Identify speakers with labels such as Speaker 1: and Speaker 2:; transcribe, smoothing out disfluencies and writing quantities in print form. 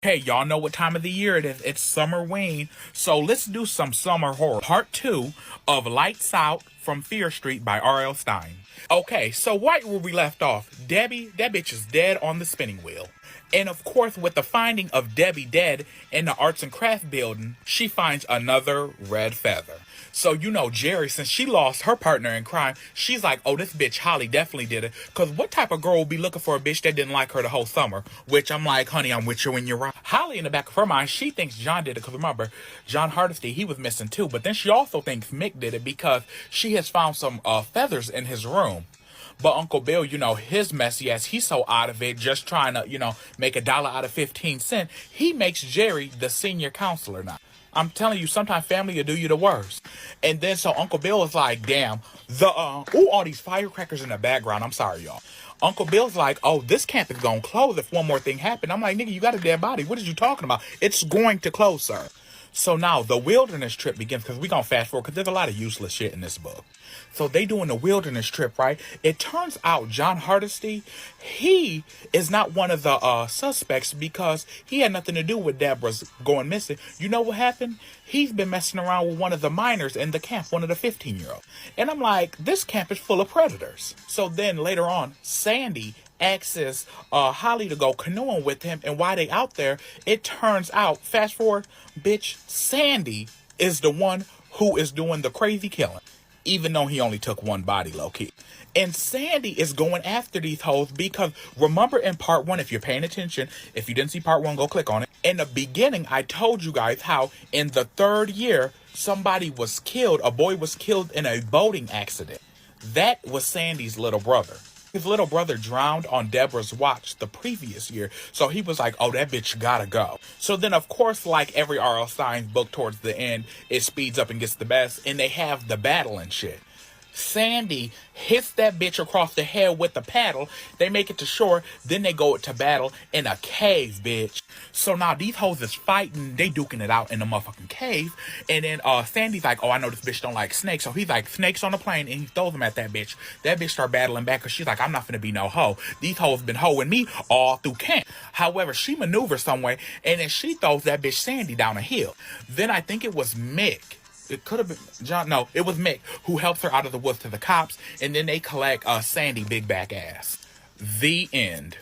Speaker 1: Okay, y'all know what time of the year it is. It's Summerween. So let's do some summer horror. Part 2 of Lights Out from Fear Street by R.L. Stine. Okay, so right where we left off, Debbie, that bitch is dead on the spinning wheel. And of course, with the finding of Debbie dead in the arts and craft building, she finds another red feather. So, you know, Jerry, since she lost her partner in crime, she's like, oh, this bitch Holly definitely did it. Because what type of girl would be looking for a bitch that didn't like her the whole summer? Which I'm like, honey, I'm with you when you're right. Holly, in the back of her mind, she thinks John did it. Because remember, John Hardesty, he was missing too. But then she also thinks Mick did it because she has found some feathers in his room. But Uncle Bill, you know, his messy ass, he's so out of it, just trying to, you know, make $1 out of 15 cents. He makes Jerry the senior counselor now. I'm telling you, sometimes family will do you the worst. And then so Uncle Bill is like, damn, all these firecrackers in the background. I'm sorry, y'all. Uncle Bill's like, oh, this camp is going to close if one more thing happened. I'm like, nigga, you got a dead body. What are you talking about? It's going to close, sir. So now the wilderness trip begins, because we're going to fast forward because there's a lot of useless shit in this book. So they doing the wilderness trip, right? It turns out John Hardesty, he is not one of the suspects because he had nothing to do with Deborah's going missing. You know what happened? He's been messing around with one of the minors in the camp, one of the 15-year-olds. And I'm like, this camp is full of predators. So then later on, Sandy asks Holly to go canoeing with him, and while they out there, it turns out, fast forward, bitch, Sandy is the one who is doing the crazy killing, even though he only took one body low-key. And Sandy is going after these hoes because, remember in part 1, if you're paying attention, if you didn't see part 1, go click on it. In the beginning, I told you guys how in the 3rd year, somebody was killed, a boy was killed in a boating accident. That was Sandy's little brother. His little brother drowned on Deborah's watch the previous year, so he was like, oh, that bitch gotta go. So then, of course, like every R.L. Stine book towards the end, it speeds up and gets the best, and they have the battle and shit. Sandy hits that bitch across the head with a paddle. They make it to shore. Then they go to battle in a cave, bitch. So now these hoes is fighting. They duking it out in the motherfucking cave. And then Sandy's like, oh, I know this bitch don't like snakes. So he's like, snakes on the plane. And he throws them at that bitch. That bitch start battling back because she's like, I'm not finna be no hoe. These hoes been hoeing me all through camp. However, she maneuvers some way. And then she throws that bitch Sandy down a hill. Then I think it was Mick. It could have been John. No, it was Mick who helps her out of the woods to the cops. And then they collect Sandy big back ass. The end.